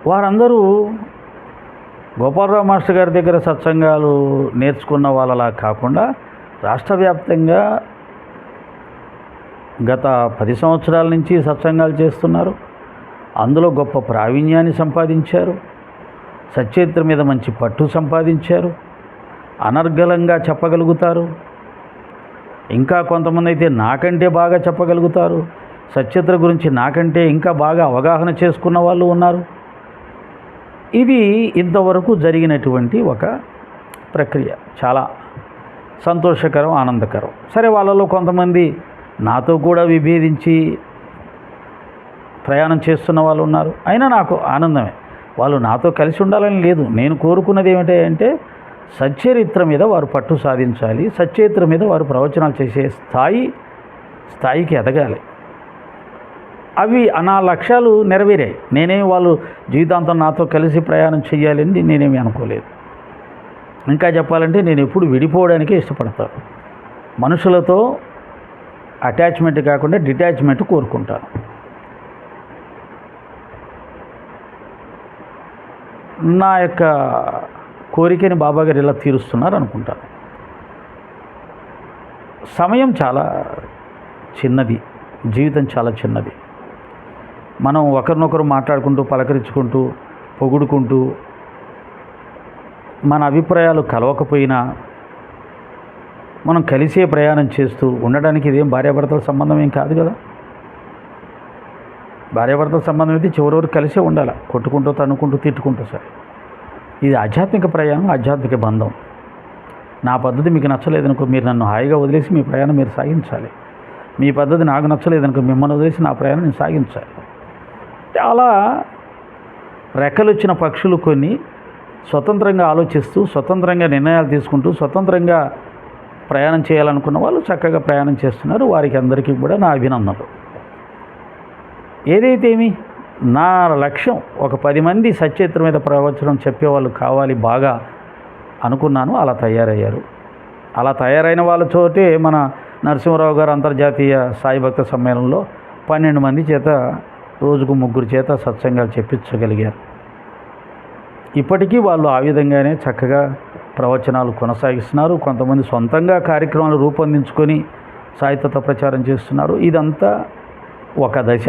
వారందరూ గోపాలరావు మాస్టర్ గారి దగ్గర సత్సంగాలు నేర్చుకున్న వాళ్ళలా కాకుండా రాష్ట్ర వ్యాప్తంగా గత 10 సంవత్సరాల నుంచి సత్సంగాలు చేస్తున్నారు. అందులో గొప్ప ప్రావీణ్యాన్ని సంపాదించారు. సచరిత్ర మీద మంచి పట్టు సంపాదించారు. అనర్గళంగా చెప్పగలుగుతారు. ఇంకా కొంతమంది అయితే నాకంటే బాగా చెప్పగలుగుతారు. సచరిత్ర గురించి నాకంటే ఇంకా బాగా అవగాహన చేసుకున్న వాళ్ళు ఉన్నారు. ఇది ఇంతవరకు జరిగినటువంటి ఒక ప్రక్రియ. చాలా సంతోషకరం, ఆనందకరం. సరే, వాళ్ళలో కొంతమంది నాతో కూడా విభేదించి ప్రయాణం చేస్తున్న వాళ్ళు ఉన్నారు. అయినా నాకు ఆనందమే. వాళ్ళు నాతో కలిసి ఉండాలని లేదు. నేను కోరుకున్నది ఏమిటంటే సచ్చరిత్ర మీద వారు పట్టు సాధించాలి. సచ్చరిత్ర మీద వారు ప్రవచనాలు చేసే స్థాయికి ఎదగాలి. అవి నా లక్ష్యాలు నెరవేరాయి. నేనేమి వాళ్ళు జీవితాంతం నాతో కలిసి ప్రయాణం చేయాలని నేనేమి అనుకోలేదు. ఇంకా చెప్పాలంటే నేను ఎప్పుడు విడిపోవడానికే ఇష్టపడతాను. మనుషులతో అటాచ్మెంట్ కాకుండా డిటాచ్మెంట్ కోరుకుంటాను. నా యొక్క కోరికని బాబాగారు ఇలా తీరుస్తున్నారు అనుకుంటాను. సమయం చాలా చిన్నది, జీవితం చాలా చిన్నది. మనం ఒకరినొకరు మాట్లాడుకుంటూ, పలకరించుకుంటూ, పొగుడుకుంటూ, మన అభిప్రాయాలు కలవకపోయినా మనం కలిసే ప్రయాణం చేస్తూ ఉండడానికి ఇదేం భార్యాభర్తల సంబంధం ఏం కాదు కదా. భార్యాభర్తల సంబంధం అయితే చివరి వరకు కలిసే ఉండాలి, కొట్టుకుంటూ, తన్నుకుంటూ, తిట్టుకుంటూ. సరే, ఇది ఆధ్యాత్మిక ప్రయాణం, ఆధ్యాత్మిక బంధం. నా పద్ధతి మీకు నచ్చలేదనుకో, మీరు నన్ను హాయిగా వదిలేసి మీ ప్రయాణం మీరు సాగించాలి. మీ పద్ధతి నాకు నచ్చలేదనుకో, మిమ్మల్ని వదిలేసి నా ప్రయాణం నేను సాగించాలి. చాలా రెక్కలు వచ్చిన పక్షులు కొన్ని స్వతంత్రంగా ఆలోచిస్తూ, స్వతంత్రంగా నిర్ణయాలు తీసుకుంటూ, స్వతంత్రంగా ప్రయాణం చేయాలనుకున్న వాళ్ళు చక్కగా ప్రయాణం చేస్తున్నారు. వారికి అందరికీ కూడా నా అభినందనలు. ఏదైతేమి నా లక్ష్యం ఒక 10 మంది సచరిత్ర మీద ప్రవచనం చెప్పేవాళ్ళు కావాలి బాగా అనుకున్నాను. అలా తయారయ్యారు. అలా తయారైన వాళ్ళ చోటే మన నరసింహారావు గారు అంతర్జాతీయ సాయి భక్త సమ్మేళనంలో 12 మంది చేత రోజుకు 3 చేత సత్సంగాలు చెప్పించగలిగారు. ఇప్పటికీ వాళ్ళు ఆ విధంగానే చక్కగా ప్రవచనాలు కొనసాగిస్తున్నారు. కొంతమంది సొంతంగా కార్యక్రమాలు రూపొందించుకొని సాహిత్యత ప్రచారం చేస్తున్నారు. ఇదంతా ఒక దశ.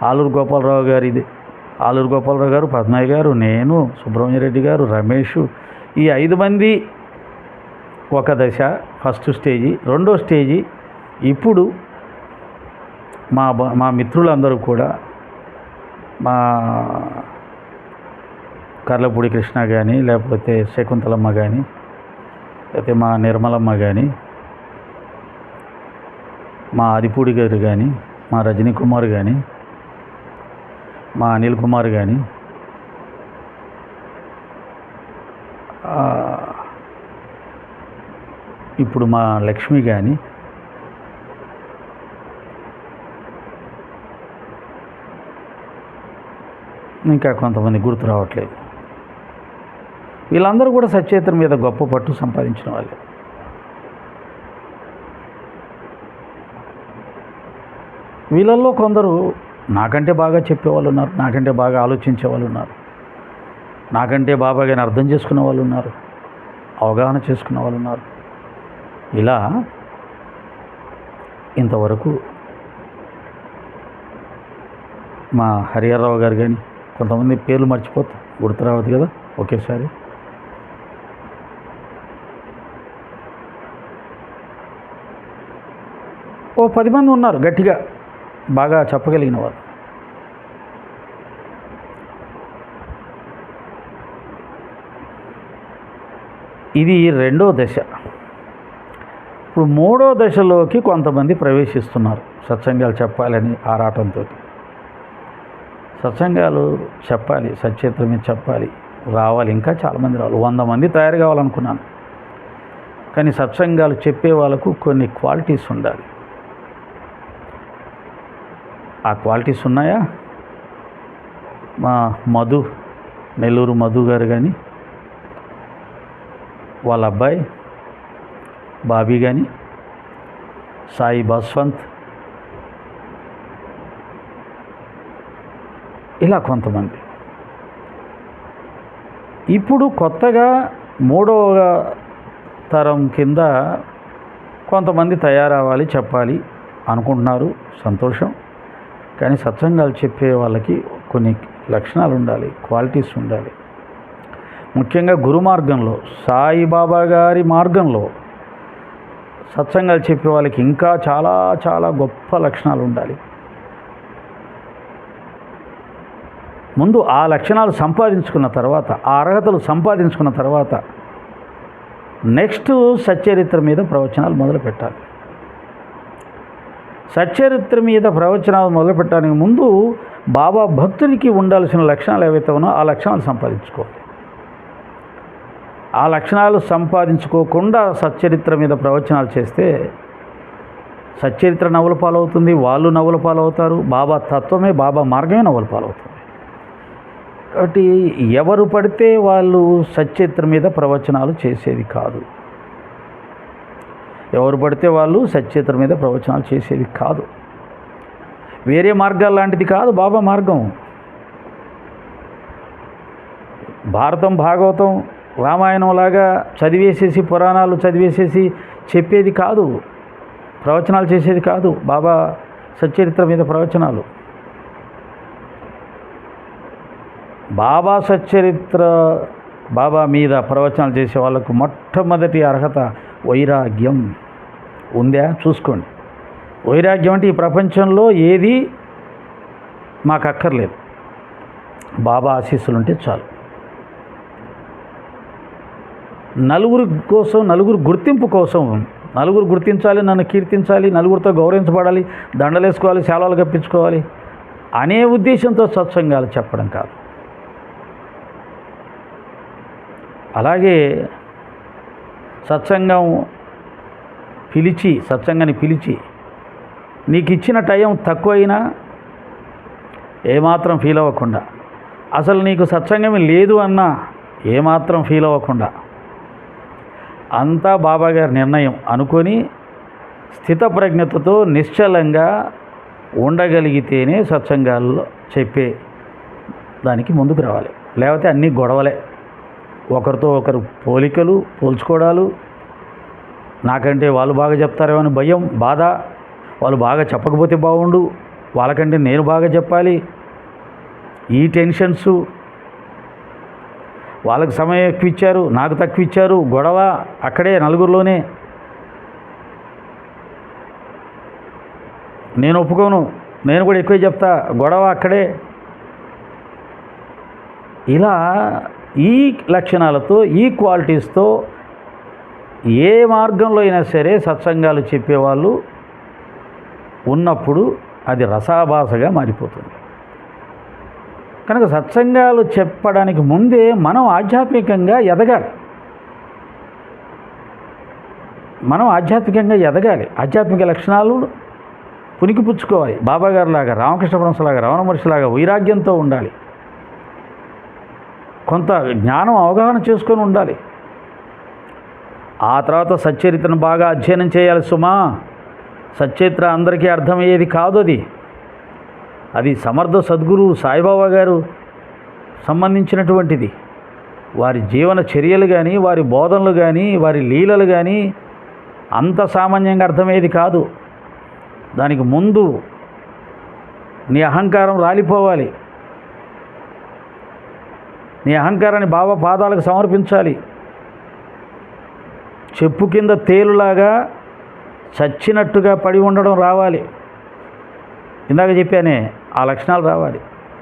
ఆలూరు గోపాలరావు గారు, పద్మయ్య గారు, నేను, సుబ్రహ్మణ్యరెడ్డి గారు, రమేష్, ఈ 5 మంది ఒక దశ, ఫస్ట్ స్టేజీ. రెండో స్టేజీ ఇప్పుడు మా మిత్రులందరూ కూడా, మా కర్లపూడి కృష్ణ కానీ, లేకపోతే శకుంతలమ్మ కానీ, లేకపోతే మా నిర్మలమ్మ కానీ, మా ఆదిపూడి గారు కానీ, మా రజనీ కుమార్ కానీ, మా అనిల్ కుమార్ కానీ, ఇప్పుడు మా లక్ష్మి కానీ, ఇంకా కొంతమంది గుర్తు రావట్లేదు. వీళ్ళందరూ కూడా సచరిత్ర మీద గొప్ప పట్టు సంపాదించిన వాళ్ళే. వీళ్ళల్లో కొందరు నాకంటే బాగా చెప్పేవాళ్ళు ఉన్నారు, నాకంటే బాగా ఆలోచించే వాళ్ళు ఉన్నారు, నాకంటే బాబాగాని అర్థం చేసుకునే వాళ్ళు ఉన్నారు, అవగాహన చేసుకునే వాళ్ళు ఉన్నారు. ఇలా ఇంతవరకు మా హరిహరరావు గారు కానీ, కొంతమంది పేర్లు మర్చిపోతా, గుర్తు రావద్దు కదా ఒకేసారి. ఓ 10 మంది ఉన్నారు గట్టిగా బాగా చెప్పగలిగిన వారు. ఇది రెండో దశ. ఇప్పుడు మూడో దశలోకి కొంతమంది ప్రవేశిస్తున్నారు సత్సంగాలు చెప్పాలని ఆరాటంతో. సత్సంగాలు చెప్పాలి, సచరిత్ర మీద చెప్పాలి, రావాలి, ఇంకా చాలామంది రావాలి. 100 మంది తయారు కావాలనుకున్నాను. కానీ సత్సంగాలు చెప్పే వాళ్ళకు కొన్ని క్వాలిటీస్ ఉండాలి. ఆ క్వాలిటీస్ ఉన్నాయా? మా నెల్లూరు మధు గారు కానీ, వాళ్ళ అబ్బాయి బాబీ కానీ, సాయి బస్వంత్, ఇలా కొంతమంది ఇప్పుడు కొత్తగా మూడవ తరం కింద కొంతమంది తయారవ్వాలి, చెప్పాలి అనుకుంటున్నారు. సంతోషం. కానీ సత్సంగాలు చెప్పే వాళ్ళకి కొన్ని లక్షణాలు ఉండాలి, క్వాలిటీస్ ఉండాలి. ముఖ్యంగా గురు మార్గంలో, సాయిబాబా గారి మార్గంలో సత్సంగాలు చెప్పే వాళ్ళకి ఇంకా చాలా చాలా గొప్ప లక్షణాలు ఉండాలి. ముందు ఆ లక్షణాలు సంపాదించుకున్న తర్వాత, ఆ అర్హతలు సంపాదించుకున్న తర్వాత నెక్స్ట్ సచ్చరిత్ర మీద ప్రవచనాలు మొదలు పెట్టాలి. సచ్చరిత్ర మీద ప్రవచనాలు మొదలు పెట్టడానికి ముందు బాబా భక్తునికి ఉండాల్సిన లక్షణాలు ఏవైతే ఉన్నాయో ఆ లక్షణాలు సంపాదించుకోవాలి. ఆ లక్షణాలు సంపాదించుకోకుండా సచ్చరిత్ర మీద ప్రవచనాలు చేస్తే సచ్చరిత్ర నవ్వుల పాలవుతుంది, వాళ్ళు నవ్వుల పాలవుతారు, బాబా తత్వమే, బాబా మార్గమే నవ్వుల పాలవుతుంది. కాబట్టి ఎవరు పడితే వాళ్ళు సచ్చరిత్ర మీద ప్రవచనాలు చేసేది కాదు. ఎవరు పడితే వాళ్ళు సచ్చరిత్ర మీద ప్రవచనాలు చేసేది కాదు. వేరే మార్గాలు లాంటిది కాదు బాబా మార్గం. భారతం, భాగవతం, రామాయణం లాగా చదివేసేసి, పురాణాలు చదివేసేసి చెప్పేది కాదు, ప్రవచనాలు చేసేది కాదు బాబా సచ్చరిత్ర మీద ప్రవచనాలు. బాబా సచ్చరిత్ర, బాబా మీద ప్రవచనాలు చేసే వాళ్ళకు మొట్టమొదటి అర్హత వైరాగ్యం ఉందా చూసుకోండి. వైరాగ్యం అంటే ఈ ప్రపంచంలో ఏది మాకు అక్కర్లేదు, బాబా ఆశీస్సులు ఉంటే చాలు. నలుగురి కోసం, నలుగురు గుర్తింపు కోసం, నలుగురు గుర్తించాలి, నన్ను కీర్తించాలి, నలుగురితో గౌరవించబడాలి, దండలేసుకోవాలి, సేవలు కప్పించుకోవాలి అనే ఉద్దేశంతో సత్సంగాలు చెప్పడం కాదు. అలాగే సత్సంగాన్ని పిలిచి నీకు ఇచ్చిన టైం తక్కువైనా ఏమాత్రం ఫీల్ అవ్వకుండా, అసలు నీకు సత్సంగమే లేదు అన్నా ఏమాత్రం ఫీల్ అవ్వకుండా, అంతా బాబాగారి నిర్ణయం అనుకొని స్థితప్రజ్ఞతతో నిశ్చలంగా ఉండగలిగితేనే సత్సంగాల్లో చెప్పే దానికి ముందుకు రావాలి. లేకపోతే అన్నీ గొడవలే, ఒకరితో ఒకరు పోల్చుకోవడాలు, నాకంటే వాళ్ళు బాగా చెప్తారేమో అని భయం, బాధ, వాళ్ళు బాగా చెప్పకపోతే బాగుండు, వాళ్ళకంటే నేను బాగా చెప్పాలి, ఈ టెన్షన్స్, వాళ్ళకి సమయం ఎక్కువ ఇచ్చారు, నాకు తక్కువ ఇచ్చారు, గొడవ అక్కడే నలుగురిలోనే. నేను ఒప్పుకోను, నేను కూడా ఎక్కువ చెప్తా, గొడవ అక్కడే. ఇలా ఈ లక్షణాలతో, ఈ క్వాలిటీస్తో ఏ మార్గంలో అయినా సరే సత్సంగాలు చెప్పేవాళ్ళు ఉన్నప్పుడు అది రసాభాసగా మారిపోతుంది. కనుక సత్సంగాలు చెప్పడానికి ముందే మనం ఆధ్యాత్మికంగా ఎదగాలి. ఆధ్యాత్మిక లక్షణాలు పుణికిపుచ్చుకోవాలి. బాబాగారిలాగా, రామకృష్ణ పరమహంసలాగా, రమణ మహర్షిలాగా వైరాగ్యంతో ఉండాలి. కొంత జ్ఞానం, అవగాహన చేసుకొని ఉండాలి. ఆ తర్వాత సచ్చరిత్రను బాగా అధ్యయనం చేయాలి సుమా. సచ్చరిత్ర అందరికీ అర్థమయ్యేది కాదు. అది సమర్థ సద్గురువు సాయిబాబా గారు సంబంధించినటువంటిది. వారి జీవన చర్యలు కానీ, వారి బోధనలు కానీ, వారి లీలలు కానీ అంత సామాన్యంగా అర్థమయ్యేది కాదు. దానికి ముందు నీ అహంకారం రాలిపోవాలి. నీ అహంకారాన్ని బాబా పాదాలకు సమర్పించాలి. చెప్పు కింద తేలులాగా చచ్చినట్టుగా పడి ఉండడం రావాలి. ఇందాక చెప్పానే, ఆ లక్షణాలు రావాలి.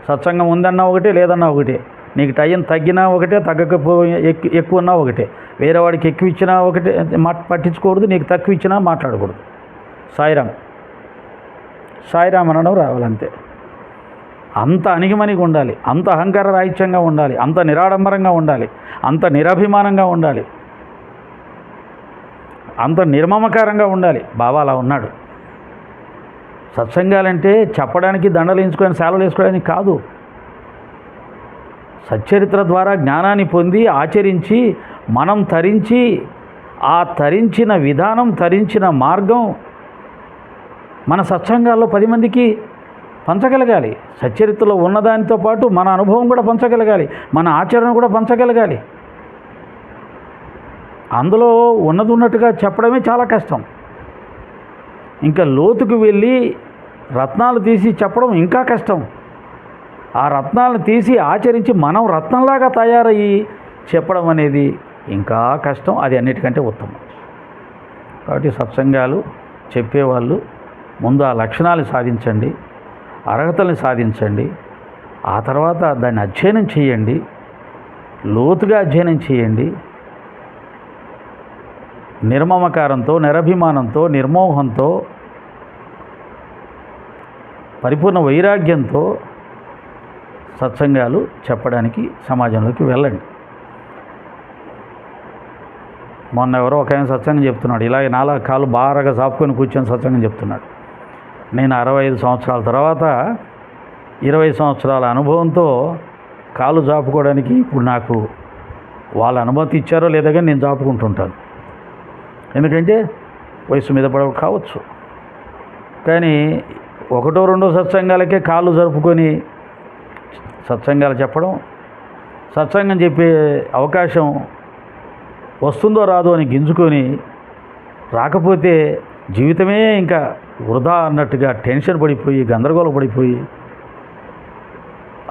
సత్సంగం ఉందన్నా ఒకటే, లేదన్నా ఒకటే. నీకు టైం తగ్గినా ఒకటే, ఎక్కువ ఉన్నా ఒకటే. వేరే వాడికి ఎక్కువ ఇచ్చినా ఒకటే, పట్టించుకోకూడదు. నీకు తక్కువ ఇచ్చినా మాట్లాడకూడదు. సాయిరామ్ అనడం రావాలంతే. అంత అణిగిమణిగి ఉండాలి, అంత అహంకార రాహిత్యంగా ఉండాలి, అంత నిరాడంబరంగా ఉండాలి, అంత నిరభిమానంగా ఉండాలి, అంత నిర్మమకారంగా ఉండాలి. బాబా అలా ఉన్నాడు. సత్సంగాలంటే చెప్పడానికి, దండలు వేయించుకొని, సేవలు వేసుకోవడానికి కాదు. సచ్చరిత్ర ద్వారా జ్ఞానాన్ని పొంది ఆచరించి మనం తరించి, ఆ తరించిన విధానం, తరించిన మార్గం మన సత్సంగాల్లో 10 మందికి పంచగలగాలి. సచ్చరిత్రలో ఉన్నదానితో పాటు మన అనుభవం కూడా పంచగలగాలి, మన ఆచరణ కూడా పంచగలగాలి. అందులో ఉన్నది ఉన్నట్టుగా చెప్పడమే చాలా కష్టం. ఇంకా లోతుకు వెళ్ళి రత్నాలు తీసి చెప్పడం ఇంకా కష్టం. ఆ రత్నాలను తీసి ఆచరించి మనం రత్నంలాగా తయారయ్యి చెప్పడం అనేది ఇంకా కష్టం. అది అన్నిటికంటే ఉత్తమం. కాబట్టి సత్సంగాలు చెప్పేవాళ్ళు ముందు ఆ లక్షణాలు సాధించండి, అర్హతల్ని సాధించండి. ఆ తర్వాత దాన్ని అధ్యయనం చేయండి, లోతుగా అధ్యయనం చేయండి. నిర్మమకారంతో, నిరభిమానంతో, నిర్మోహంతో, పరిపూర్ణ వైరాగ్యంతో సత్సంగాలు చెప్పడానికి సమాజంలోకి వెళ్ళండి. మొన్న ఎవరో ఒక ఆయన సత్సంగం చెప్తున్నాడు, ఇలాగే నాలా కాలు బాగా సాపుకొని కూర్చొని సత్సంగం చెప్తున్నాడు. నేను 65 సంవత్సరాల తర్వాత 20 సంవత్సరాల అనుభవంతో కాలు జాపుకోవడానికి ఇప్పుడు నాకు వాళ్ళ అనుమతి ఇచ్చారో లేదో కానీ నేను జాపుకుంటుంటాను. ఎందుకంటే వయసు మీద పడ కావచ్చు. కానీ ఒకటో రెండో సత్సంగాలకే కాళ్ళు జరుపుకొని సత్సంగాలు చెప్పడం, సత్సంగం చెప్పే అవకాశం వస్తుందో రాదో అని గింజుకొని రాకపోతే జీవితమే ఇంకా వృధా అన్నట్టుగా టెన్షన్ పడిపోయి గందరగోళం పడిపోయి,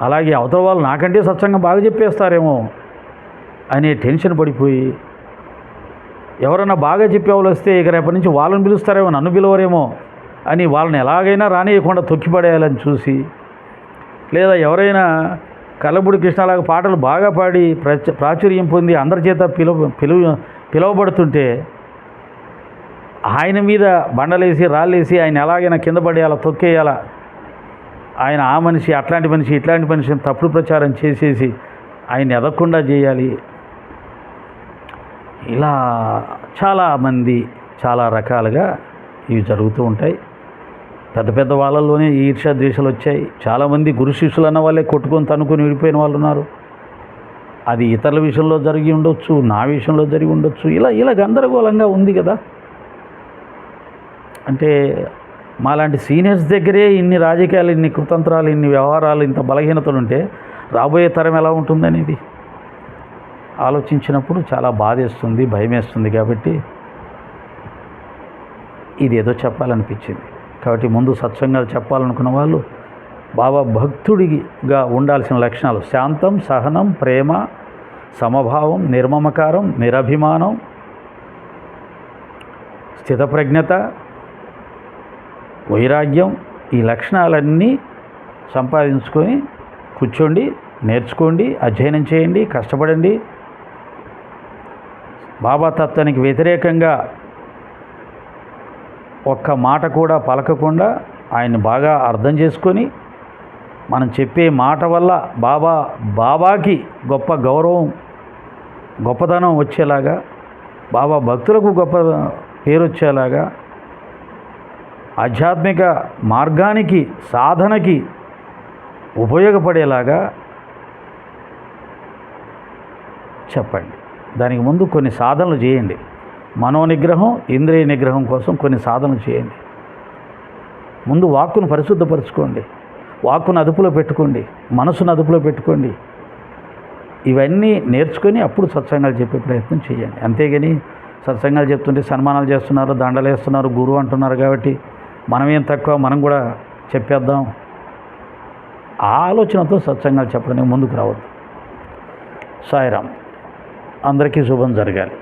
అలాగే అవతల వాళ్ళు నాకంటే సత్సంగం బాగా చెప్పేస్తారేమో అనే టెన్షన్ పడిపోయి, ఎవరైనా బాగా చెప్పేవాళ్ళు వస్తే ఇక రేపటి నుంచి వాళ్ళని పిలుస్తారేమో నన్ను పిలవరేమో అని వాళ్ళని ఎలాగైనా రానియకుండా తొక్కిపడేయాలని చూసి, లేదా ఎవరైనా కల్లబుడి కృష్ణలాగా పాటలు బాగా పాడి ప్రాచుర్యం పొంది అందరి చేత పిలువబడుతుంటే ఆయన మీద బండలేసి రాళ్ళేసి ఆయన ఎలాగైనా కింద పడేయాలా, తొక్కేయాలా, ఆయన ఆ మనిషి అట్లాంటి మనిషి ఇట్లాంటి మనిషిని తప్పుడు ప్రచారం చేసేసి ఆయన ఎదగకుండా చేయాలి. ఇలా చాలామంది చాలా రకాలుగా ఇవి జరుగుతూ ఉంటాయి. పెద్ద పెద్ద వాళ్ళల్లోనే ఈర్ష్య ద్వేషాలు వచ్చాయి. చాలామంది గురు శిష్యులు అన్న వాళ్ళే కొట్టుకొని తనుకొని విడిపోయిన వాళ్ళు ఉన్నారు. అది ఇతరుల విషయంలో జరిగి ఉండొచ్చు, నా విషయంలో జరిగి ఉండొచ్చు. ఇలా గందరగోళంగా ఉంది కదా. అంటే మాలాంటి సీనియర్స్ దగ్గరే ఇన్ని రాజకీయాలు, ఇన్ని కుతంత్రాలు, ఇన్ని వ్యవహారాలు, ఇంత బలహీనతలు ఉంటే రాబోయే తరం ఎలా ఉంటుందనేది ఆలోచించినప్పుడు చాలా బాధేస్తుంది, భయమేస్తుంది. కాబట్టి ఇదేదో చెప్పాలనిపించింది. కాబట్టి ముందు సత్సంగాలు చెప్పాలనుకున్న వాళ్ళు బాబా భక్తుడిగా ఉండాల్సిన లక్షణాలు: శాంతం, సహనం, ప్రేమ, సమభావం, నిర్మమకారం, నిరభిమానం, స్థితప్రజ్ఞత, వైరాగ్యం. ఈ లక్షణాలన్నీ సంపాదించుకొని కూర్చోండి, నేర్చుకోండి, అధ్యయనం చేయండి, కష్టపడండి. బాబా తత్వానికి వ్యతిరేకంగా ఒక్క మాట కూడా పలకకుండా ఆయన్ని బాగా అర్థం చేసుకొని, మనం చెప్పే మాట వల్ల బాబాకి గొప్ప గౌరవం, గొప్పతనం వచ్చేలాగా, బాబా భక్తులకు గొప్ప పేరు వచ్చేలాగా, ఆధ్యాత్మిక మార్గానికి, సాధనకి ఉపయోగపడేలాగా చెప్పండి. దానికి ముందు కొన్ని సాధనలు చేయండి. మనోనిగ్రహం, ఇంద్రియ నిగ్రహం కోసం కొన్ని సాధనలు చేయండి. ముందు వాక్కును పరిశుద్ధపరచుకోండి, వాక్కును అదుపులో పెట్టుకోండి, మనసును అదుపులో పెట్టుకోండి. ఇవన్నీ నేర్చుకొని అప్పుడు సత్సంగాలు చెప్పే ప్రయత్నం చేయండి. అంతేగాని సత్సంగాలు చెప్తుంటే సన్మానాలు చేస్తున్నారు, దండలు వేస్తున్నారు, గురువు అంటున్నారు కాబట్టి మనమేం తక్కువ, మనం కూడా చెప్పేద్దాం, ఆ ఆలోచనతో సత్సంగాలు చెప్పడానికి ముందుకు రావద్దు. సాయిరామ్. అందరికీ శుభం జరగాలి.